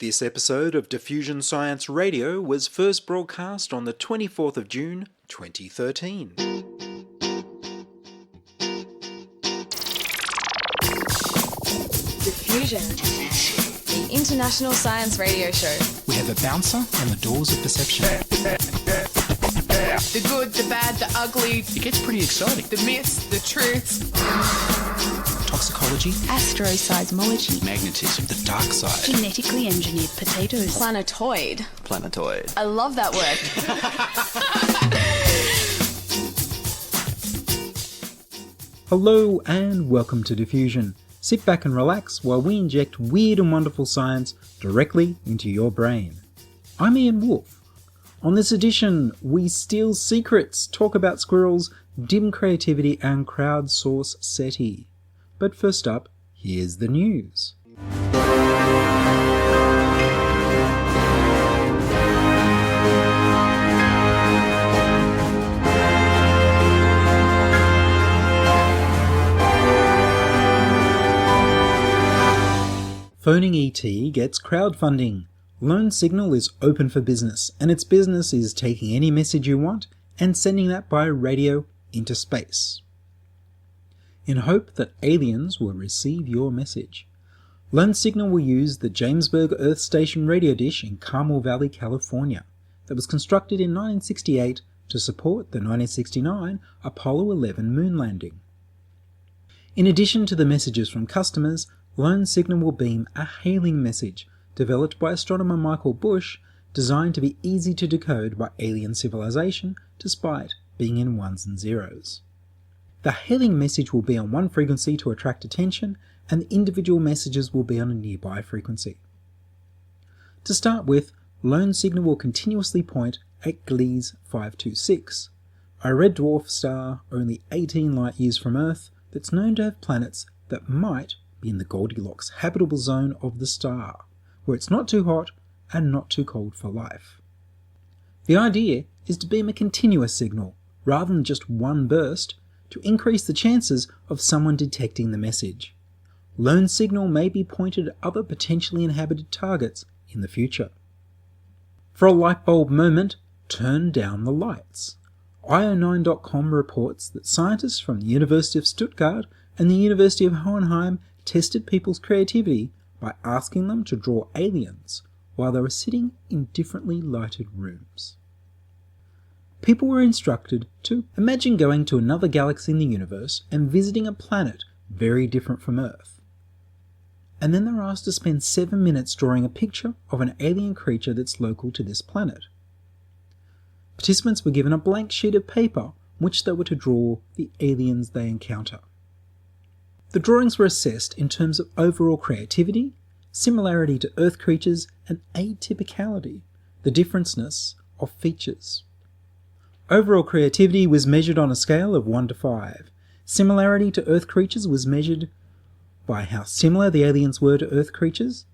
This episode of Diffusion Science Radio was first broadcast on the 24th of June, 2013. Diffusion, the international science radio show. We have a bouncer on the doors of perception. The good, the bad, the ugly. It gets pretty exciting. The myths, the truths. Toxicology. Astroseismology. Magnetism. The dark side. Genetically engineered potatoes. Planetoid. I love that word. Hello and welcome to Diffusion. Sit back and relax while we inject weird and wonderful science directly into your brain. I'm Ian Woolf. On this edition, we steal secrets, talk about squirrels, dim creativity and crowdsource SETI. But first up, here's the news. Phoning ET gets crowdfunding. Lone Signal is open for business, and its business is taking any message you want and sending that by radio into space, in hope that aliens will receive your message. Lone Signal will use the Jamesburg Earth Station radio dish in Carmel Valley, California, that was constructed in 1968 to support the 1969 Apollo 11 moon landing. In addition to the messages from customers, Lone Signal will beam a hailing message developed by astronomer Michael Bush, designed to be easy to decode by alien civilization despite being in ones and zeros. The hailing message will be on one frequency to attract attention, and the individual messages will be on a nearby frequency. To start with, Lone Signal will continuously point at Gliese 526, a red dwarf star only 18 light years from Earth that's known to have planets that might be in the Goldilocks habitable zone of the star, where it's not too hot and not too cold for life. The idea is to beam a continuous signal, rather than just one burst, to increase the chances of someone detecting the message. Lone Signal may be pointed at other potentially inhabited targets in the future. For a light bulb moment, turn down the lights. IO9.com reports that scientists from the University of Stuttgart and the University of Hohenheim tested people's creativity by asking them to draw aliens while they were sitting in differently lighted rooms. People were instructed to imagine going to another galaxy in the universe and visiting a planet very different from Earth. And then they were asked to spend 7 minutes drawing a picture of an alien creature that's local to this planet. Participants were given a blank sheet of paper on which they were to draw the aliens they encounter. The drawings were assessed in terms of overall creativity, similarity to Earth creatures, and atypicality, the differenceness of features. Overall creativity was measured on a scale of 1 to 5. Similarity to Earth creatures was measured by how similar the aliens were to Earth creatures,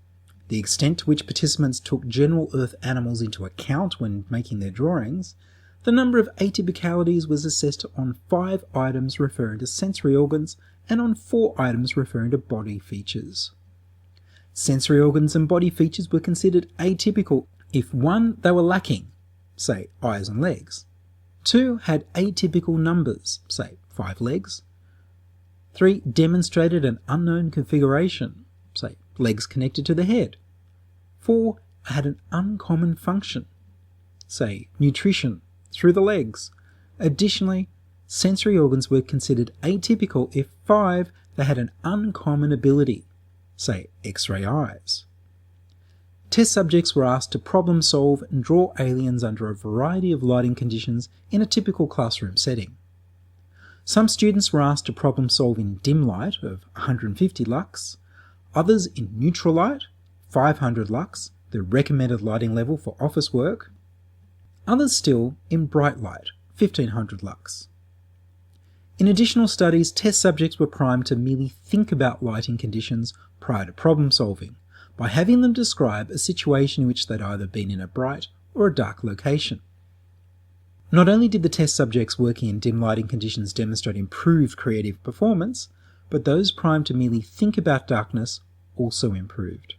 the extent to which participants took general Earth animals into account when making their drawings. The number of atypicalities was assessed on 5 items referring to sensory organs and on 4 items referring to body features. Sensory organs and body features were considered atypical if 1. They were lacking, say eyes and legs, 2. Had atypical numbers, say 5 legs, 3. Demonstrated an unknown configuration, say legs connected to the head, 4. Had an uncommon function, say nutrition through the legs. Additionally, sensory organs were considered atypical if 5. They had an uncommon ability, say X-ray eyes. Test subjects were asked to problem solve and draw aliens under a variety of lighting conditions in a typical classroom setting. Some students were asked to problem solve in dim light of 150 lux, others in neutral light, 500 lux, the recommended lighting level for office work, others still in bright light, 1500 lux. In additional studies, test subjects were primed to merely think about lighting conditions prior to problem solving, by having them describe a situation in which they'd either been in a bright or a dark location. Not only did the test subjects working in dim lighting conditions demonstrate improved creative performance, but those primed to merely think about darkness also improved.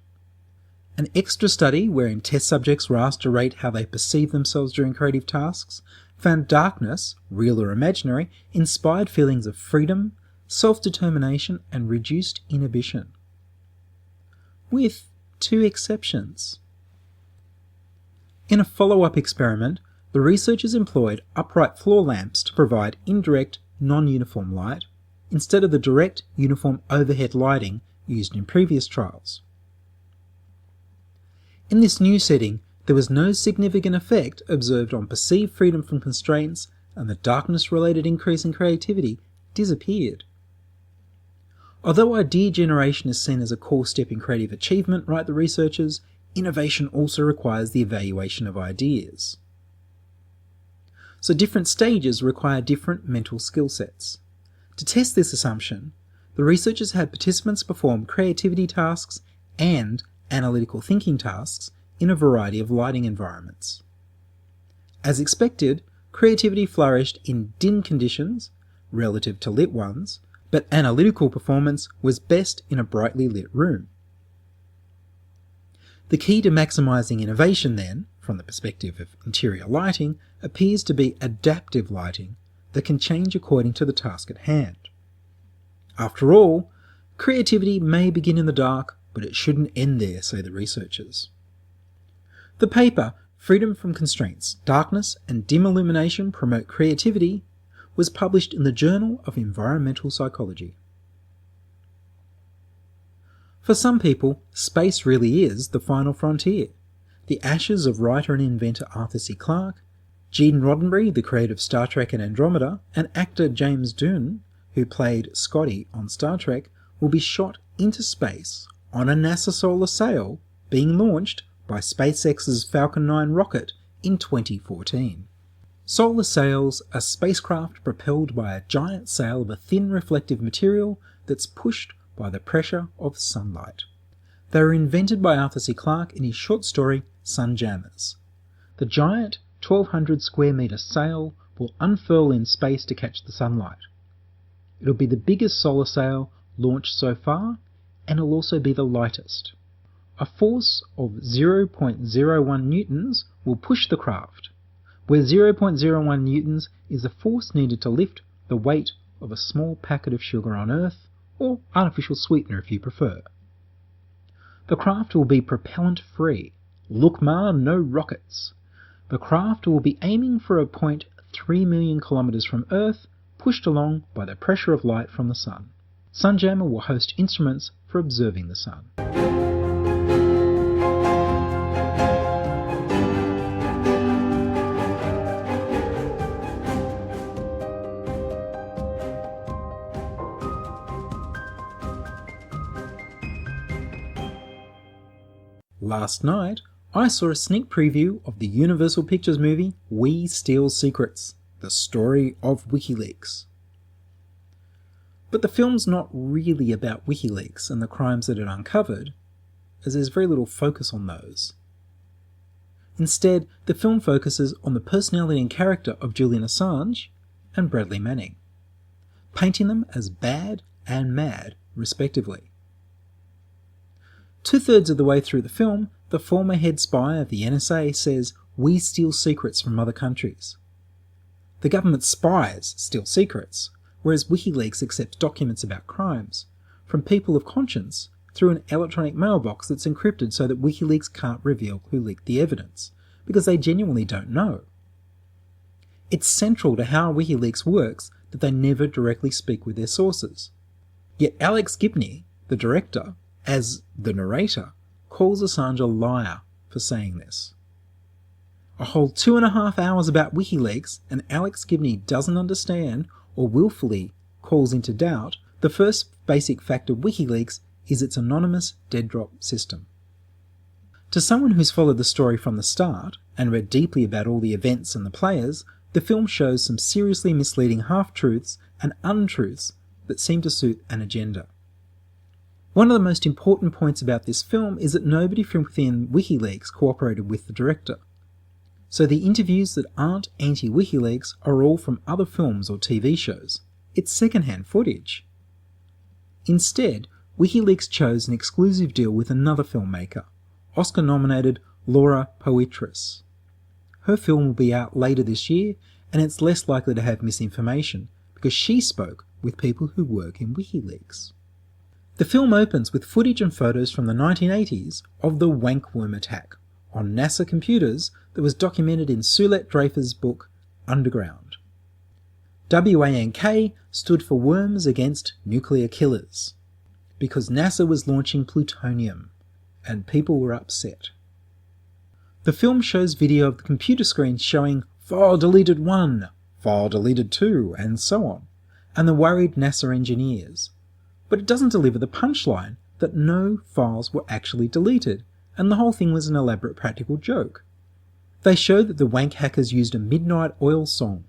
An extra study wherein test subjects were asked to rate how they perceive themselves during creative tasks found darkness, real or imaginary, inspired feelings of freedom, self-determination and reduced inhibition. With two exceptions. In a follow-up experiment, the researchers employed upright floor lamps to provide indirect, non-uniform light, instead of the direct, uniform overhead lighting used in previous trials. In this new setting, there was no significant effect observed on perceived freedom from constraints, and the darkness-related increase in creativity disappeared. Although idea generation is seen as a core step in creative achievement, write the researchers, innovation also requires the evaluation of ideas. So different stages require different mental skill sets. To test this assumption, the researchers had participants perform creativity tasks and analytical thinking tasks in a variety of lighting environments. As expected, creativity flourished in dim conditions relative to lit ones, but analytical performance was best in a brightly lit room. The key to maximising innovation then, from the perspective of interior lighting, appears to be adaptive lighting that can change according to the task at hand. After all, creativity may begin in the dark, but it shouldn't end there, say the researchers. The paper, Freedom from Constraints, Darkness and Dim Illumination Promote Creativity, was published in the Journal of Environmental Psychology. For some people, space really is the final frontier. The ashes of writer and inventor Arthur C. Clarke, Gene Roddenberry, the creator of Star Trek and Andromeda, and actor James Doohan, who played Scotty on Star Trek, will be shot into space on a NASA solar sail being launched by SpaceX's Falcon 9 rocket in 2014. Solar sails are spacecraft propelled by a giant sail of a thin reflective material that's pushed by the pressure of sunlight. They were invented by Arthur C. Clarke in his short story Sunjammers. The giant 1,200 square metre sail will unfurl in space to catch the sunlight. It'll be the biggest solar sail launched so far, and it'll also be the lightest. A force of 0.01 newtons will push the craft, where 0.01 newtons is the force needed to lift the weight of a small packet of sugar on Earth, or artificial sweetener if you prefer. The craft will be propellant-free. Look ma, no rockets. The craft will be aiming for a point 3 million kilometres from Earth, pushed along by the pressure of light from the sun. Sunjammer will host instruments for observing the sun. Last night, I saw a sneak preview of the Universal Pictures movie We Steal Secrets, the story of WikiLeaks. But the film's not really about WikiLeaks and the crimes that it uncovered, as there's very little focus on those. Instead, the film focuses on the personality and character of Julian Assange and Bradley Manning, painting them as bad and mad, respectively. 2/3 of the way through the film, the former head spy of the NSA says, "We steal secrets from other countries." The government spies steal secrets, whereas WikiLeaks accepts documents about crimes from people of conscience through an electronic mailbox that's encrypted so that WikiLeaks can't reveal who leaked the evidence, because they genuinely don't know. It's central to how WikiLeaks works that they never directly speak with their sources. Yet Alex Gibney, the director, as the narrator, calls Assange a liar for saying this. A whole 2.5 hours about WikiLeaks, and Alex Gibney doesn't understand or willfully calls into doubt the first basic fact of WikiLeaks is its anonymous dead-drop system. To someone who's followed the story from the start and read deeply about all the events and the players, the film shows some seriously misleading half-truths and untruths that seem to suit an agenda. One of the most important points about this film is that nobody from within WikiLeaks cooperated with the director. So the interviews that aren't anti-WikiLeaks are all from other films or TV shows. It's second-hand footage. Instead, WikiLeaks chose an exclusive deal with another filmmaker, Oscar-nominated Laura Poitras. Her film will be out later this year, and it's less likely to have misinformation because she spoke with people who work in WikiLeaks. The film opens with footage and photos from the 1980s of the wankworm attack on NASA computers that was documented in Soulette Draper's book Underground. WANK stood for Worms Against Nuclear Killers, because NASA was launching plutonium, and people were upset. The film shows video of the computer screen showing file deleted 1, file deleted 2, and so on, and the worried NASA engineers. But it doesn't deliver the punchline that no files were actually deleted, and the whole thing was an elaborate practical joke. They show that the wank hackers used a Midnight Oil song,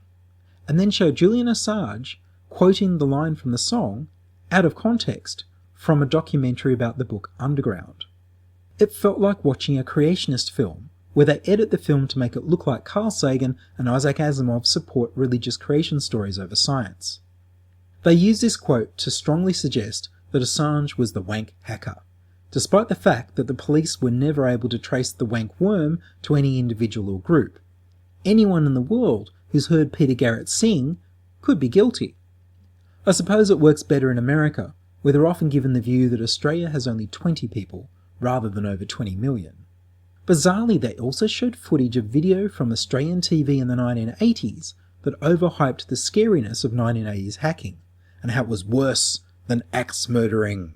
and then show Julian Assange quoting the line from the song, out of context, from a documentary about the book Underground. It felt like watching a creationist film, where they edit the film to make it look like Carl Sagan and Isaac Asimov support religious creation stories over science. They use this quote to strongly suggest that Assange was the wank hacker, despite the fact that the police were never able to trace the wank worm to any individual or group. Anyone in the world who's heard Peter Garrett sing could be guilty. I suppose it works better in America, where they're often given the view that Australia has only 20 people, rather than over 20 million. Bizarrely, they also showed footage of video from Australian TV in the 1980s that overhyped the scariness of 1980s hacking, and how it was worse than axe murdering.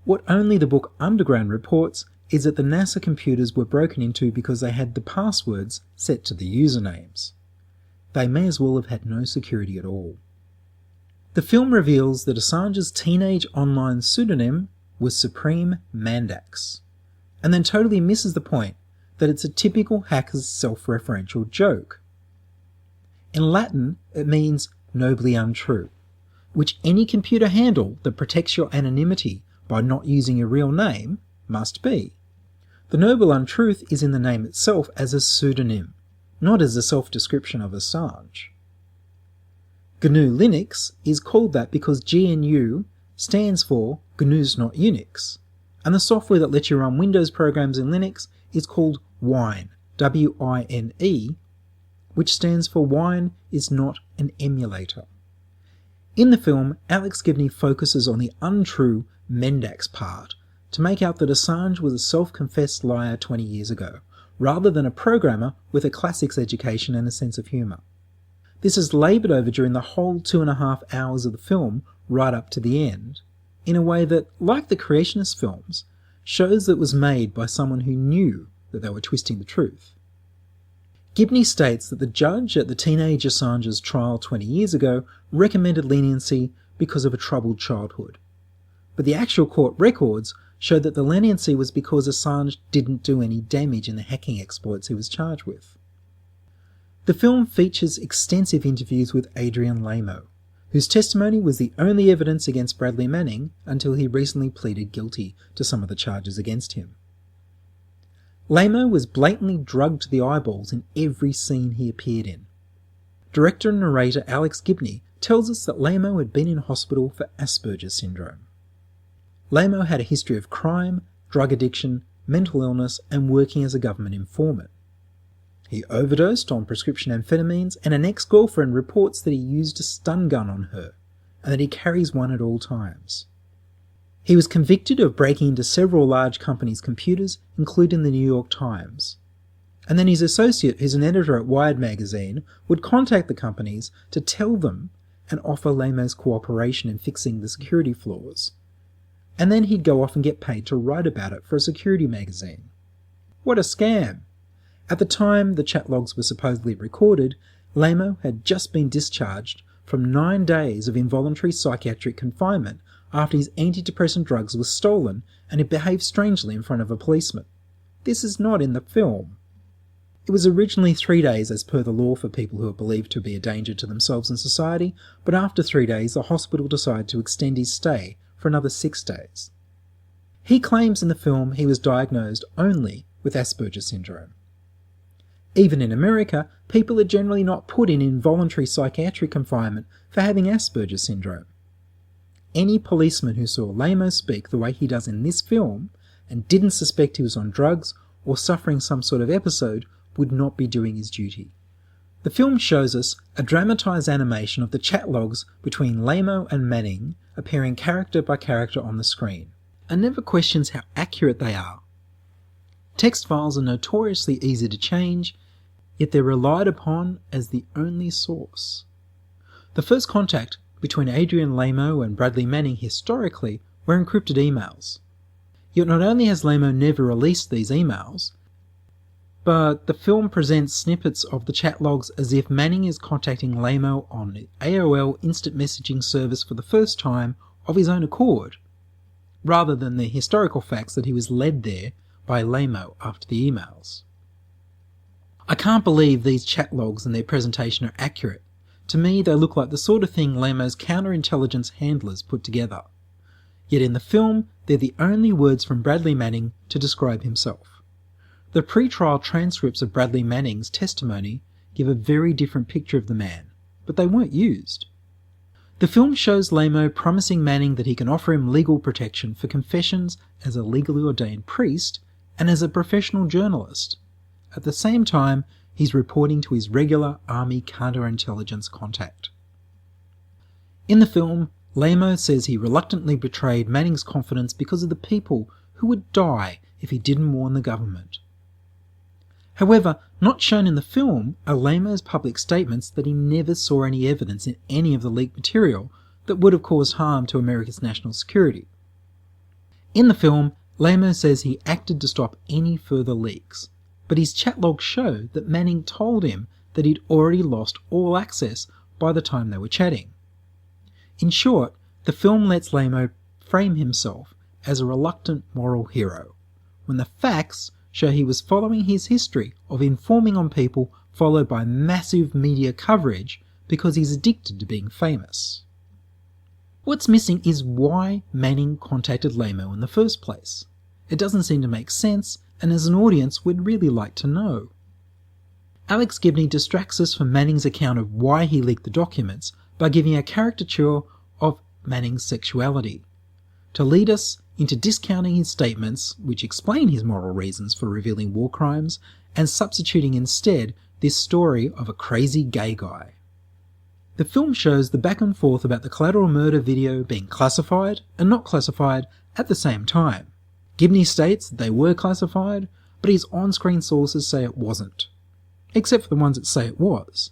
What only the book Underground reports is that the NASA computers were broken into because they had the passwords set to the usernames. They may as well have had no security at all. The film reveals that Assange's teenage online pseudonym was Supreme Mandax, and then totally misses the point that it's a typical hacker's self-referential joke. In Latin, it means nobly untrue, which any computer handle that protects your anonymity by not using your real name must be. The noble untruth is in the name itself as a pseudonym, not as a self-description of Assange. GNU Linux is called that because GNU stands for GNU's Not Unix, and the software that lets you run Windows programs in Linux is called Wine, W-I-N-E, which stands for Wine is Not an Emulator. In the film, Alex Gibney focuses on the untrue Mendax part to make out that Assange was a self-confessed liar 20 years ago, rather than a programmer with a classics education and a sense of humour. This is laboured over during the whole 2.5 hours of the film, right up to the end, in a way that, like the creationist films, shows that it was made by someone who knew that they were twisting the truth. Gibney states that the judge at the teenage Assange's trial 20 years ago recommended leniency because of a troubled childhood. But the actual court records show that the leniency was because Assange didn't do any damage in the hacking exploits he was charged with. The film features extensive interviews with Adrian Lamo, whose testimony was the only evidence against Bradley Manning until he recently pleaded guilty to some of the charges against him. Lamo was blatantly drugged to the eyeballs in every scene he appeared in. Director and narrator Alex Gibney tells us that Lamo had been in hospital for Asperger's syndrome. Lamo had a history of crime, drug addiction, mental illness, and working as a government informant. He overdosed on prescription amphetamines, and an ex-girlfriend reports that he used a stun gun on her, and that he carries one at all times. He was convicted of breaking into several large companies' computers, including the New York Times. And then his associate, who's an editor at Wired magazine, would contact the companies to tell them and offer Lamo's cooperation in fixing the security flaws. And then he'd go off and get paid to write about it for a security magazine. What a scam! At the time the chat logs were supposedly recorded, Lamo had just been discharged from 9 days of involuntary psychiatric confinement after his antidepressant drugs were stolen and he behaved strangely in front of a policeman. This is not in the film. It was originally 3 days as per the law for people who are believed to be a danger to themselves and society, but after 3 days the hospital decided to extend his stay for another 6 days. He claims in the film he was diagnosed only with Asperger's syndrome. Even in America, people are generally not put in involuntary psychiatric confinement for having Asperger's syndrome. Any policeman who saw Lamo speak the way he does in this film and didn't suspect he was on drugs or suffering some sort of episode would not be doing his duty. The film shows us a dramatised animation of the chat logs between Lamo and Manning appearing character by character on the screen, and never questions how accurate they are. Text files are notoriously easy to change, yet they're relied upon as the only source. The first contact between Adrian Lamo and Bradley Manning historically were encrypted emails. Yet not only has Lamo never released these emails, but the film presents snippets of the chat logs as if Manning is contacting Lamo on the AOL instant messaging service for the first time of his own accord, rather than the historical facts that he was led there by Lamo after the emails. I can't believe these chat logs and their presentation are accurate. To me, they look like the sort of thing Lamo's counterintelligence handlers put together. Yet in the film, they're the only words from Bradley Manning to describe himself. The pre-trial transcripts of Bradley Manning's testimony give a very different picture of the man, but they weren't used. The film shows Lamo promising Manning that he can offer him legal protection for confessions as a legally ordained priest and as a professional journalist. At the same time, he's reporting to his regular army counterintelligence contact. In the film, Lamo says he reluctantly betrayed Manning's confidence because of the people who would die if he didn't warn the government. However, not shown in the film are Lamo's public statements that he never saw any evidence in any of the leaked material that would have caused harm to America's national security. In the film, Lamo says he acted to stop any further leaks, but his chat logs show that Manning told him that he'd already lost all access by the time they were chatting. In short, the film lets Lamo frame himself as a reluctant moral hero, when the facts show he was following his history of informing on people followed by massive media coverage because he's addicted to being famous. What's missing is why Manning contacted Lamo in the first place. It doesn't seem to make sense, and as an audience we'd really like to know. Alex Gibney distracts us from Manning's account of why he leaked the documents by giving a caricature of Manning's sexuality, to lead us into discounting his statements, which explain his moral reasons for revealing war crimes, and substituting instead this story of a crazy gay guy. The film shows the back and forth about the collateral murder video being classified and not classified at the same time. Gibney states that they were classified, but his on-screen sources say it wasn't, except for the ones that say it was.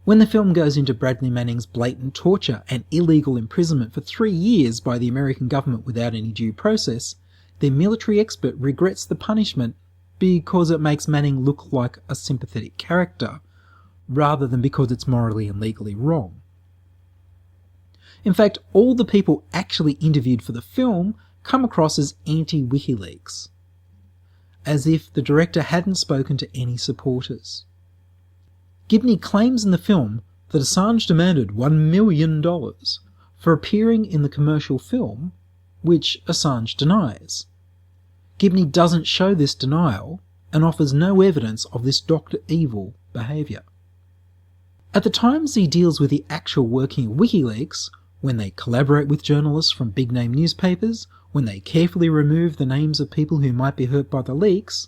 When the film goes into Bradley Manning's blatant torture and illegal imprisonment for 3 years by the American government without any due process, their military expert regrets the punishment because it makes Manning look like a sympathetic character, rather than because it's morally and legally wrong. In fact, all the people actually interviewed for the film come across as anti-WikiLeaks, as if the director hadn't spoken to any supporters. Gibney claims in the film that Assange demanded $1 million for appearing in the commercial film, which Assange denies. Gibney doesn't show this denial and offers no evidence of this Dr. Evil behaviour. At the times he deals with the actual working of WikiLeaks, when they collaborate with journalists from big-name newspapers, when they carefully remove the names of people who might be hurt by the leaks,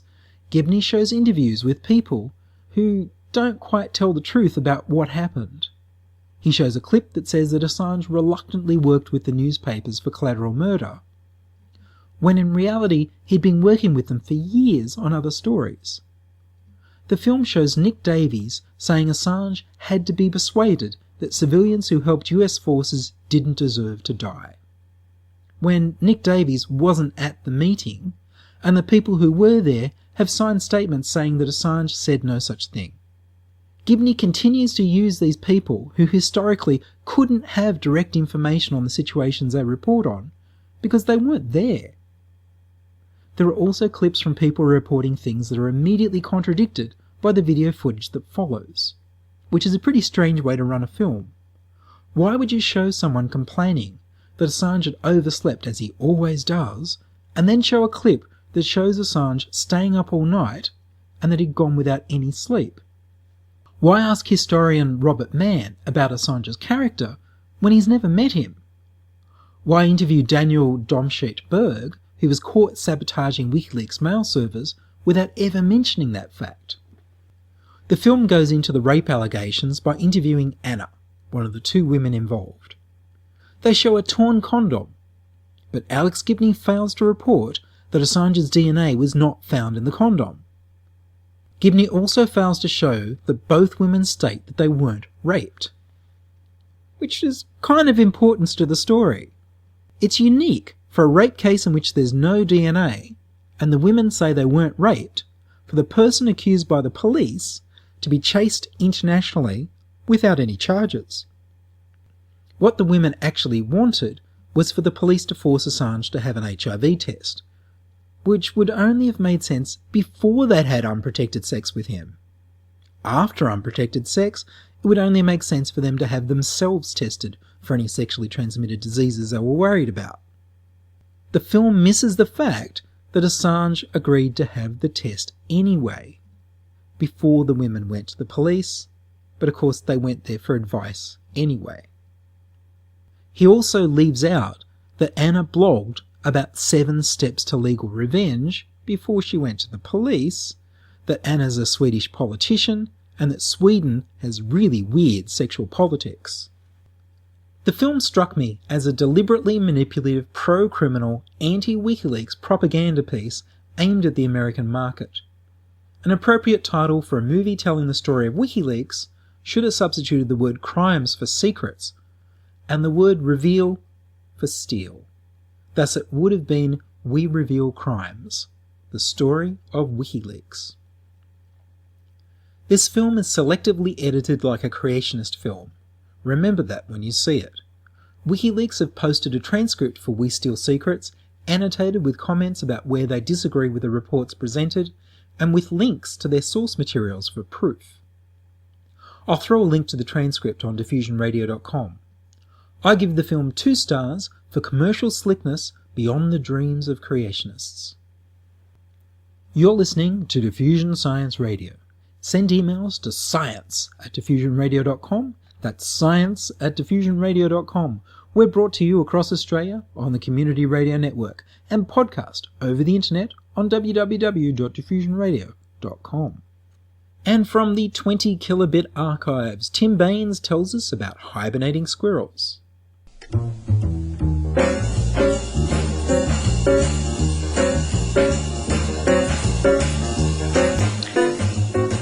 Gibney shows interviews with people who don't quite tell the truth about what happened. He shows a clip that says that Assange reluctantly worked with the newspapers for collateral murder, when in reality he'd been working with them for years on other stories. The film shows Nick Davies saying Assange had to be persuaded that civilians who helped US forces didn't deserve to die, when Nick Davies wasn't at the meeting, and the people who were there have signed statements saying that Assange said no such thing. Gibney continues to use these people who historically couldn't have direct information on the situations they report on because they weren't there. There are also clips from people reporting things that are immediately contradicted by the video footage that follows, which is a pretty strange way to run a film. Why would you show someone complaining that Assange had overslept, as he always does, and then show a clip that shows Assange staying up all night and that he'd gone without any sleep? Why ask historian Robert Mann about Assange's character when he's never met him? Why interview Daniel Domscheit-Berg, who was caught sabotaging WikiLeaks mail servers without ever mentioning that fact. The film goes into the rape allegations by interviewing Anna, one of the two women involved. They show a torn condom, but Alex Gibney fails to report that Assange's DNA was not found in the condom. Gibney also fails to show that both women state that they weren't raped, which is kind of importance to the story. It's unique for a rape case in which there's no DNA, and the women say they weren't raped, for the person accused by the police to be chased internationally without any charges. What the women actually wanted was for the police to force Assange to have an HIV test, which would only have made sense before they'd had unprotected sex with him. After unprotected sex, it would only make sense for them to have themselves tested for any sexually transmitted diseases they were worried about. The film misses the fact that Assange agreed to have the test anyway, before the women went to the police, but of course they went there for advice anyway. He also leaves out that Anna blogged about 7 steps to legal revenge before she went to the police, that Anna's a Swedish politician, and that Sweden has really weird sexual politics. The film struck me as a deliberately manipulative, pro-criminal, anti-WikiLeaks propaganda piece aimed at the American market. An appropriate title for a movie telling the story of WikiLeaks should have substituted the word crimes for secrets, and the word reveal for steal. Thus it would have been We Reveal Crimes, the story of WikiLeaks. This film is selectively edited like a creationist film. Remember that when you see it. WikiLeaks have posted a transcript for We Steal Secrets, annotated with comments about where they disagree with the reports presented, and with links to their source materials for proof. I'll throw a link to the transcript on diffusionradio.com. I give the film 2 stars for commercial slickness beyond the dreams of creationists. You're listening to Diffusion Science Radio. Send emails to science@diffusionradio.com. That's science@diffusionradio.com. We're brought to you across Australia on the Community Radio Network and podcast over the internet on www.diffusionradio.com. And from the 20 kilobit archives, Tim Baynes tells us about hibernating squirrels.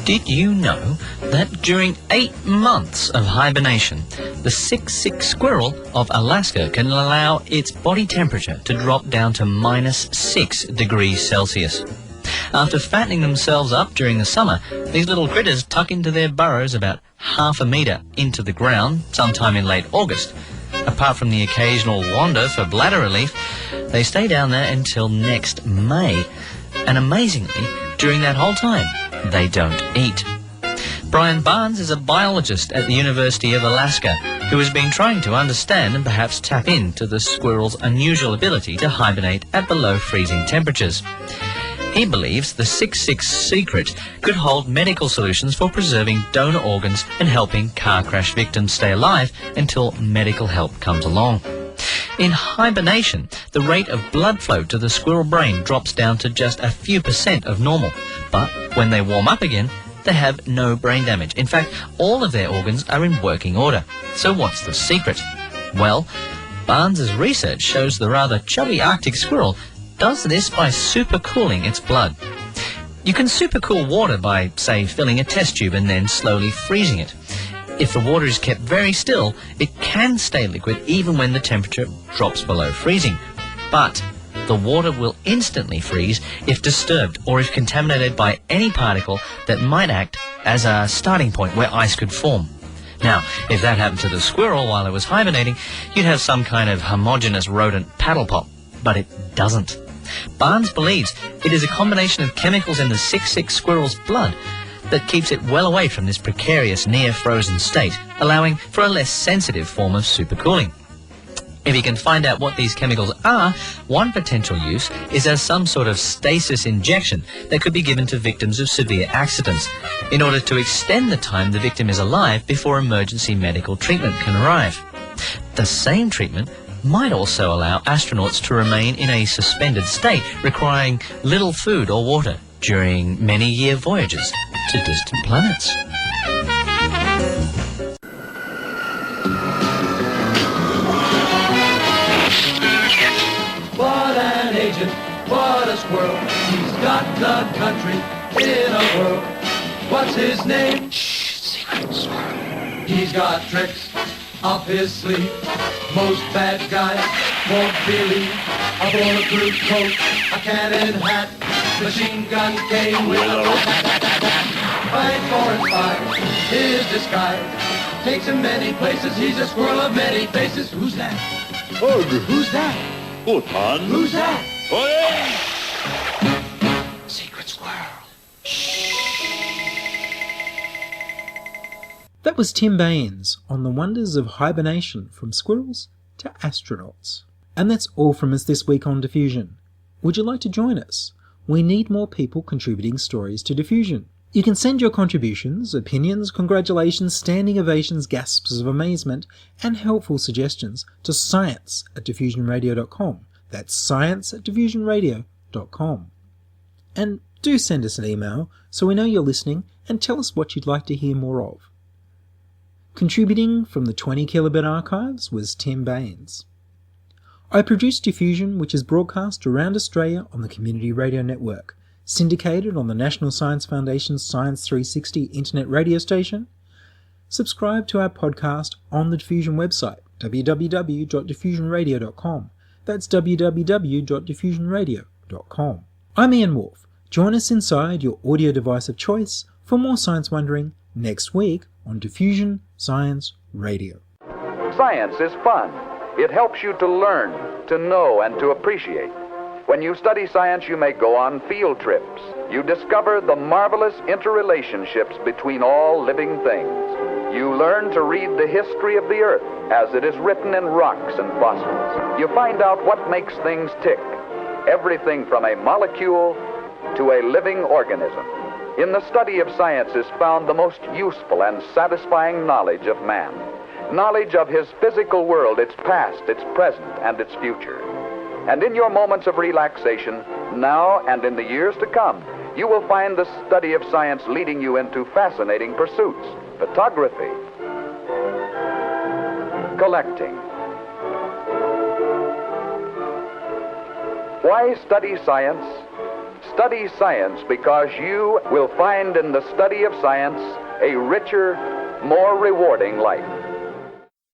Did you know that during 8 months of hibernation, the 6'6" squirrel of Alaska can allow its body temperature to drop down to -6 degrees Celsius? After fattening themselves up during the summer, these little critters tuck into their burrows about half a metre into the ground sometime in late August. Apart from the occasional wander for bladder relief, they stay down there until next May. And amazingly, during that whole time, they don't eat. Brian Barnes is a biologist at the University of Alaska who has been trying to understand and perhaps tap into the squirrel's unusual ability to hibernate at below freezing temperatures. He believes the 6'6" secret could hold medical solutions for preserving donor organs and helping car crash victims stay alive until medical help comes along. In hibernation, the rate of blood flow to the squirrel brain drops down to just a few % of normal. But when they warm up again, they have no brain damage. In fact, all of their organs are in working order. So what's the secret? Well, Barnes's research shows the rather chubby Arctic squirrel does this by supercooling its blood. You can supercool water by, say, filling a test tube and then slowly freezing it. If the water is kept very still, it can stay liquid even when the temperature drops below freezing. But the water will instantly freeze if disturbed or if contaminated by any particle that might act as a starting point where ice could form. Now, if that happened to the squirrel while it was hibernating, you'd have some kind of homogeneous rodent paddle pop. But it doesn't. Barnes believes it is a combination of chemicals in the 6'6" squirrel's blood that keeps it well away from this precarious near-frozen state, allowing for a less sensitive form of supercooling. If you can find out what these chemicals are, one potential use is as some sort of stasis injection that could be given to victims of severe accidents in order to extend the time the victim is alive before emergency medical treatment can arrive. The same treatment might also allow astronauts to remain in a suspended state, requiring little food or water during many-year voyages to distant planets. What an agent, what a squirrel. He's got the country in a whirl. What's his name? Secret squirrel. He's got tricks up his sleeve. Most bad guys won't believe. A bulletproof coat, a cannon hat, machine gun cane with a rat-tat-tat-tat. Fight for his fight, his disguise takes him many places. He's a squirrel of many faces. Who's that? Ugh. Who's that? Bhutan. Who's that? Hey! Secret squirrel. That was Tim Baynes on the wonders of hibernation from squirrels to astronauts. And that's all from us this week on Diffusion. Would you like to join us? We need more people contributing stories to Diffusion. You can send your contributions, opinions, congratulations, standing ovations, gasps of amazement, and helpful suggestions to science@diffusionradio.com. That's science@diffusionradio.com. And do send us an email so we know you're listening and tell us what you'd like to hear more of. Contributing from the 20 kilobit archives was Tim Baynes. I produce Diffusion, which is broadcast around Australia on the Community Radio Network, syndicated on the National Science Foundation's Science 360 internet radio station. Subscribe to our podcast on the Diffusion website, www.diffusionradio.com. That's www.diffusionradio.com. I'm Ian Woolf. Join us inside your audio device of choice for more science wondering next week on Diffusion Science Radio. Science is fun. It helps you to learn, to know, and to appreciate. When you study science, you may go on field trips. You discover the marvelous interrelationships between all living things. You learn to read the history of the Earth as it is written in rocks and fossils. You find out what makes things tick, everything from a molecule to a living organism. In the study of science is found the most useful and satisfying knowledge of man. Knowledge of his physical world, its past, its present, and its future. And in your moments of relaxation, now and in the years to come, you will find the study of science leading you into fascinating pursuits. Photography, collecting. Why study science? Study science because you will find in the study of science a richer, more rewarding life.